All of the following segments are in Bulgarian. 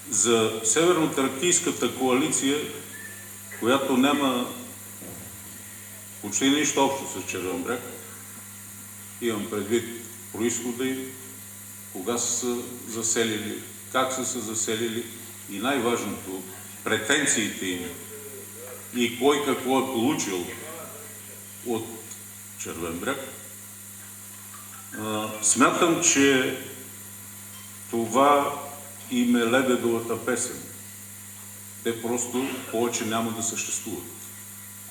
За Северно-Тракийската коалиция, която няма почти нищо общо с Червен бряг, имам предвид произхода им, кога са се заселили, как са се заселили и най-важното – претенциите им и кой какво е получил от Червен бряг. Смятам, че това им е лебедовата песен. Те просто повече няма да съществуват,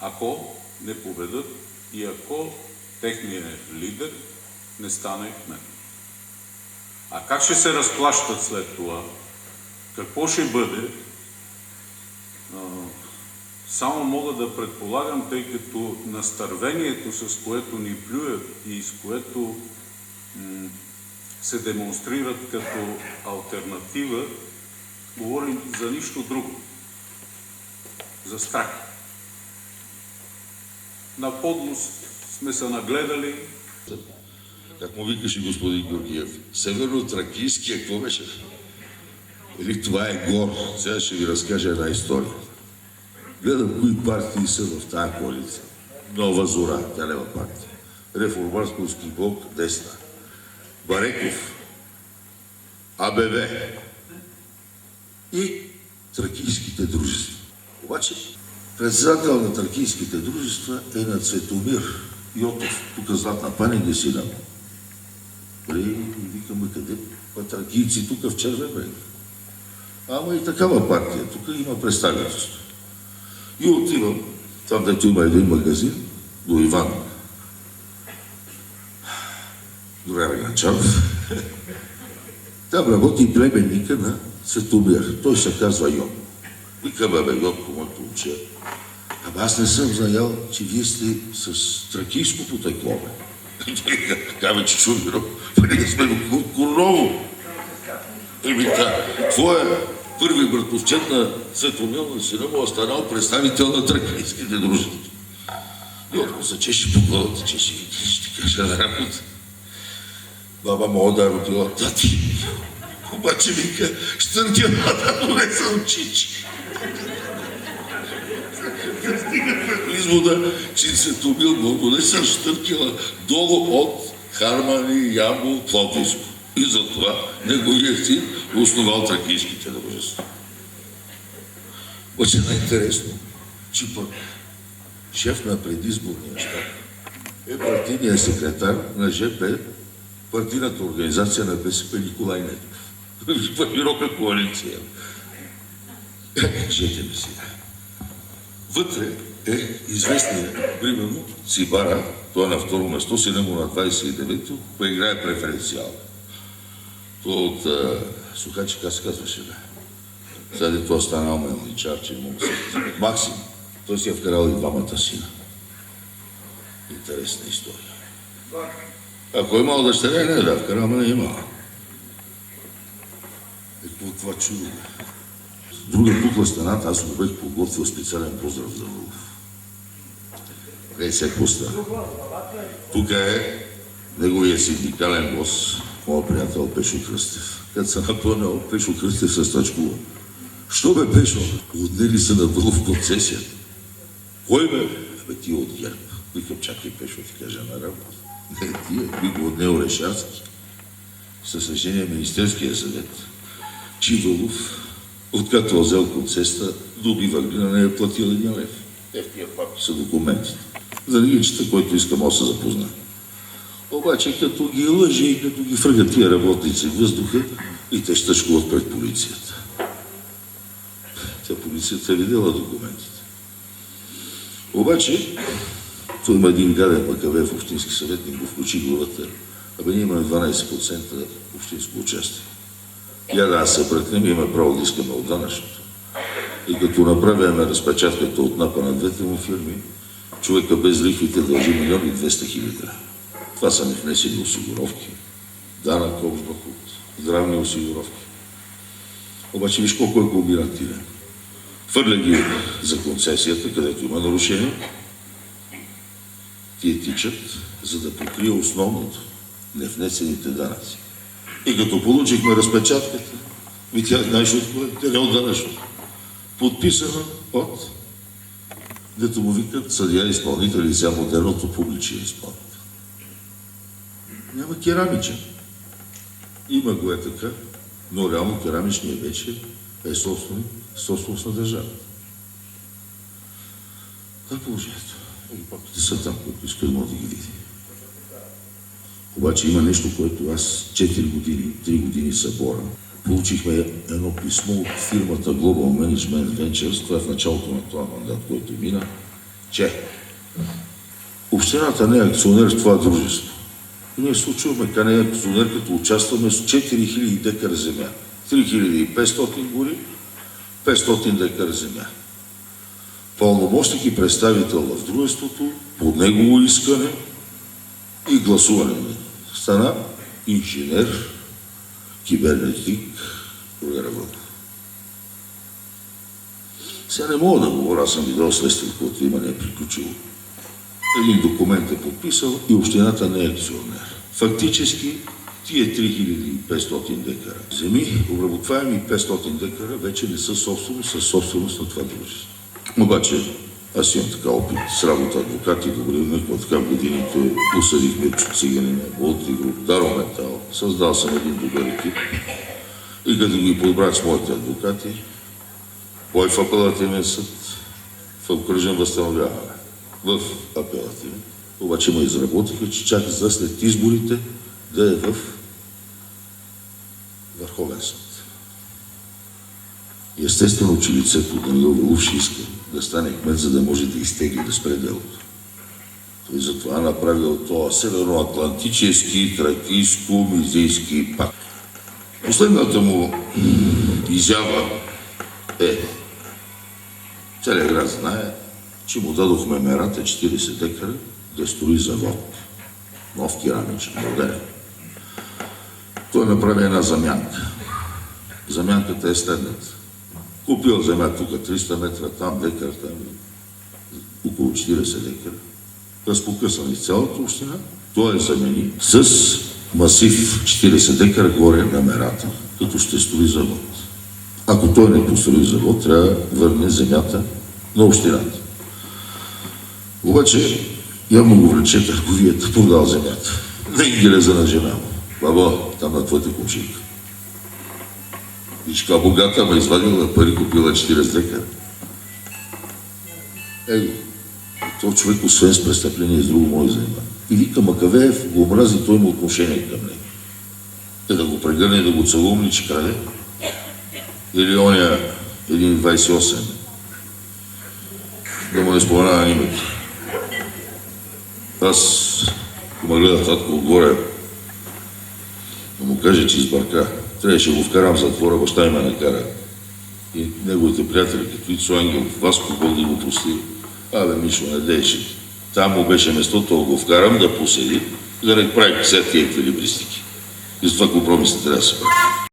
ако не победат и ако техният лидер не стане кмет. А как ще се разплащат след това? Какво ще бъде? Само мога да предполагам, тъй като настървението, с което ни плюят и с което се демонстрират като алтернатива, говорим за нищо друго. За страх. На подлост сме се нагледали. Как му викаше господин Георгиев? Северно-Тракийския, какво беше? Или това е гор. Сега ще ви разкажа една история. Гледам кои партии са в тази коалиция. Нова Зора, тя лева партия. Реформаторски блок, десна. Бареков, АБВ и тракийските дружества. Обаче председател на тракийските дружества е на Цветомир Йотов. Тук Златна панега си нам. Викаме къде? Тракийци тук в Червен бряг. Ама и такава партия. Тук има представителство. И отивам, там дето има един магазин, до Иван Ганчаров. Там работи племенника на Цветомир. Той се казва Йон. Вика, бе, Йонко, моето момче. Ама аз не съм знаел, че вие сте с тракийско потекло, бе. Казва, че Чумиро, преди сме до Курново. И вика, твоя първи братовчет на Цветомир на сина му останал представител на тракийските дружества. Йонко се чеше по главата, че ще кажа на работа. Баба мога да родила тати. Обаче вика, щъртилата донеса от чичи. Стигахме до извода, че Цветомир го донеса щъртила долу от Хармани, Ямбол, Пловдивско. И затова неговият син основал тракийските дружества. Обаче най-интересно, че пък шеф на предизборния щаб е партийният секретар на ЖП, партийната организация на БСП Николай Недев. В широка коалиция. Кажете ми сега. Вътре е известният, примерно, Цибара, той е на второ место, сина му на 29-то, кой играе преференциал. Той от Сухачи, как се казваше, бе? Сега това станал мелничар, че мога се казва. Максим. Той си е вкарал и двамата сина. Интересна история. Ако е имал дъщеря, не да вкара, ама не е имала. Какво това чудо? Друга тук в стената, аз го бех подготвил специален поздрав за Вълов. Ей, сега пуста. Тук е неговия синдикален бос, моят приятел Пешо Кръстев. Като се напълнял, Пешо Кръстев се стачкува. Що бе, Пешо? Отнели са на Вълов концесията. Кой бе? Бе, ти от ГЕРБ. Викам, чакай, Пешо, ти кажа на работа. Не, тия, би го отнел Орешарски. С решение Министерския съвет. Чивалов, откато взел концеста, добива глина, не е платил 1 лев. Тия папки са документите. За да ги чета, който иска, може да се запозна. Обаче, като ги лъже и като ги фръгат тия работници в въздуха, и те щъчкуват пред полицията. Тя полицията е видела документите. Обаче, той има един гаден Макавеев общински съветник, го включи главата. Абе, ние имаме 12% общинско участие. Я да се пръкнем, имаме право да искаме от данъчното. И като направяме разпечатката от напа на двете му фирми, човека без лихвите дължи 1 200 000. Това са ми внесени осигуровки, данък общ доход, здравни осигуровки. Обаче виж колко е комбинативен. Хвърля ги за концесията, където има нарушение. Тие тичат, за да покрие основното, невнесените данъци. И като получихме разпечатката, И тя, знаеш от кое? Тя не отдалечно. Подписана от, дето му викат съдия изпълнител и сега модерното публичен изпълнител. Няма керамичен. Има го е така, но реално керамичният вече е собственост на държавата. Това е положението. Те са там, които искат да ги види. Обаче има нещо, което аз 4 години, 3 години събора. Получихме едно писмо от фирмата Global Management Ventures, това е в началото на това мандат, който мина, че общината не е акционер в това дружество. И ние се очуваме къде е акционер, като участваме с 4000 декара земя. 3500 гори, 500 декара земя. Пълномощник и представител в дружеството, под негово искане и гласуване. Стана инженер, кибернетик, Рогер Авротов. Сега не мога да говоря, аз съм видял следствие, което има не е приключило. Един документ е подписал и общината не е акционер. Фактически тия 3500 декара земи, обработваеми 500 декара, вече не са собственост на това дружество. Обаче аз имам така опит с работа адвокати, добре, така в годините осъдихме Циганина, Болтигруп, Дарометал, създал съм един добър екип и като ги подбрах с моите адвокати, кой в апелативен съд, в окръжен възстановяване, в апелативен. Обаче ме изработиха, че чака за след изборите да е в Върховен съд. И естествено, че лицето Даниил Вълов ще иска да стане кмет, за да може да изтегли, да спре делото. Той затова направил това северноатлантически, тракийско-мизийски пакт. Последната му изява е, целият град знае, че му дадохме мерата 40 декара да строи завод. Нов керамичен, модерен. Той направи една замянка. Замянката е следната. Купил земя тук 300 метра, там декар, там около 40 декара. Разпокъсан из цялата община. Той е замени с масив 40 декара горе на мерата, като ще строи завод. Ако той не построи завод, трябва да върне земята на общината. Обаче, явно го влече търговията, продал земята. Не ги лезе на жена му. Баба, там на твоята кумшинка. Виж, богата ме извадила пари, купила 40 декара. Его, този човек, освен с престъпление, с друго може да занимава. И вика, Макавеев го омрази, той има отношение към него. Да го прегърне, да го целумни, че краде. Или оня 1,28. Да му не споменава името. Аз, ако ме гледа татко отгоре, да му каже, че избърка. Трябваше го вкарам в затвора, баща ме накара. И неговите приятели, като Ицо Ангелов, Васко Бог да го прости. Абе, Мишо, не дейше. Там му беше местото, го вкарам да поседи и да не прави сега тия еквилибристики. И за това компромисът трябва да се прави.